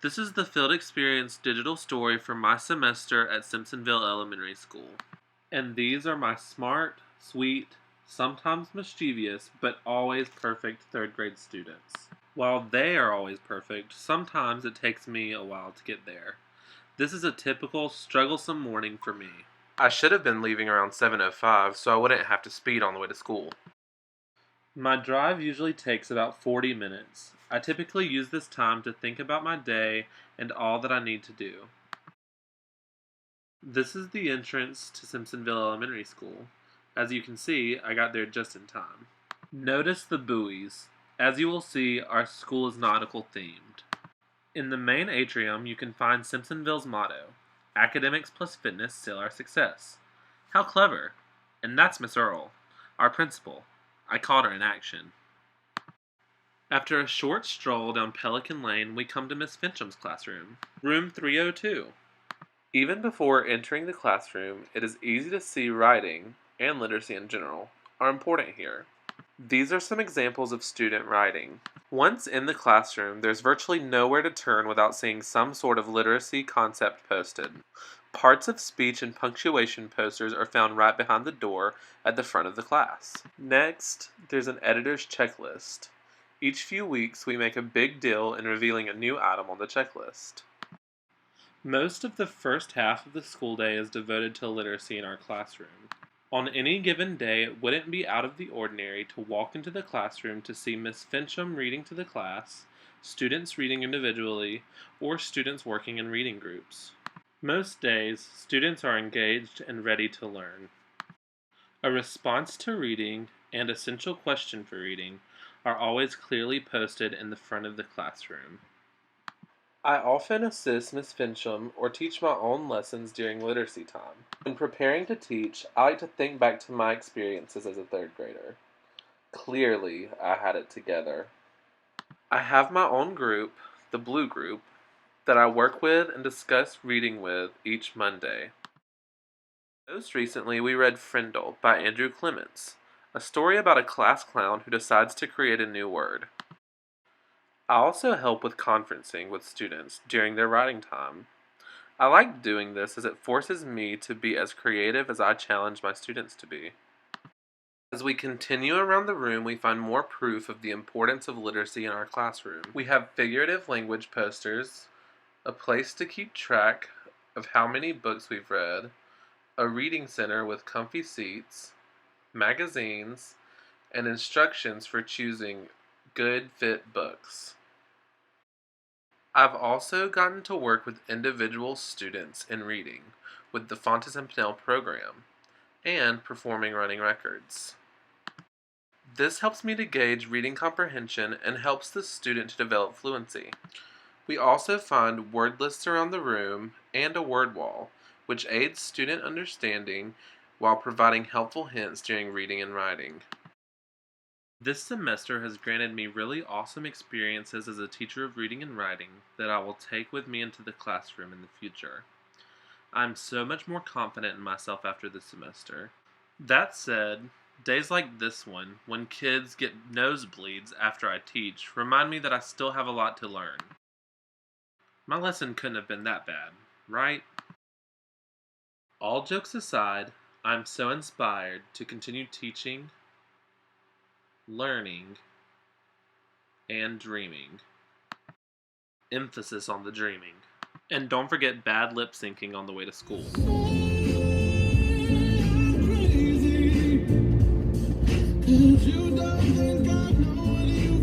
This is the field experience digital story for my semester at Simpsonville Elementary School. And these are my smart, sweet, sometimes mischievous, but always perfect third grade students. While they are always perfect, sometimes it takes me a while to get there. This is a typical strugglesome morning for me. I should have been leaving around 7:05 so I wouldn't have to speed on the way to school. My drive usually takes about 40 minutes. I typically use this time to think about my day and all that I need to do. This is the entrance to Simpsonville Elementary School. As you can see, I got there just in time. Notice the buoys. As you will see, our school is nautical themed. In the main atrium, you can find Simpsonville's motto, Academics plus fitness seal our success. How clever! And that's Miss Earl, our principal. I caught her in action. After a short stroll down Pelican Lane, we come to Miss Fincham's classroom, room 302. Even before entering the classroom, it is easy to see writing, and literacy in general, are important here. These are some examples of student writing. Once in the classroom, there's virtually nowhere to turn without seeing some sort of literacy concept posted. Parts of speech and punctuation posters are found right behind the door at the front of the class. Next, there's an editor's checklist. Each few weeks, we make a big deal in revealing a new item on the checklist. Most of the first half of the school day is devoted to literacy in our classroom. On any given day, it wouldn't be out of the ordinary to walk into the classroom to see Miss Fincham reading to the class, students reading individually, or students working in reading groups. Most days, students are engaged and ready to learn. A response to reading and essential question for reading are always clearly posted in the front of the classroom. I often assist Miss Fincham or teach my own lessons during literacy time. When preparing to teach, I like to think back to my experiences as a third grader. Clearly, I had it together. I have my own group, the Blue Group, that I work with and discuss reading with each Monday. Most recently, we read Frindle by Andrew Clements, a story about a class clown who decides to create a new word. I also help with conferencing with students during their writing time. I like doing this as it forces me to be as creative as I challenge my students to be. As we continue around the room, we find more proof of the importance of literacy in our classroom. We have figurative language posters, a place to keep track of how many books we've read, a reading center with comfy seats, magazines, and instructions for choosing good fit books. I've also gotten to work with individual students in reading with the Fontes and Pinnell program and performing running records. This helps me to gauge reading comprehension and helps the student to develop fluency. We also find word lists around the room and a word wall, which aids student understanding while providing helpful hints during reading and writing. This semester has granted me really awesome experiences as a teacher of reading and writing that I will take with me into the classroom in the future. I'm so much more confident in myself after this semester. That said, days like this one, when kids get nosebleeds after I teach, remind me that I still have a lot to learn. My lesson couldn't have been that bad, right? All jokes aside, I'm so inspired to continue teaching, learning, and dreaming. Emphasis on the dreaming. And don't forget bad lip syncing on the way to school. Crazy, 'cause you don't think I know what you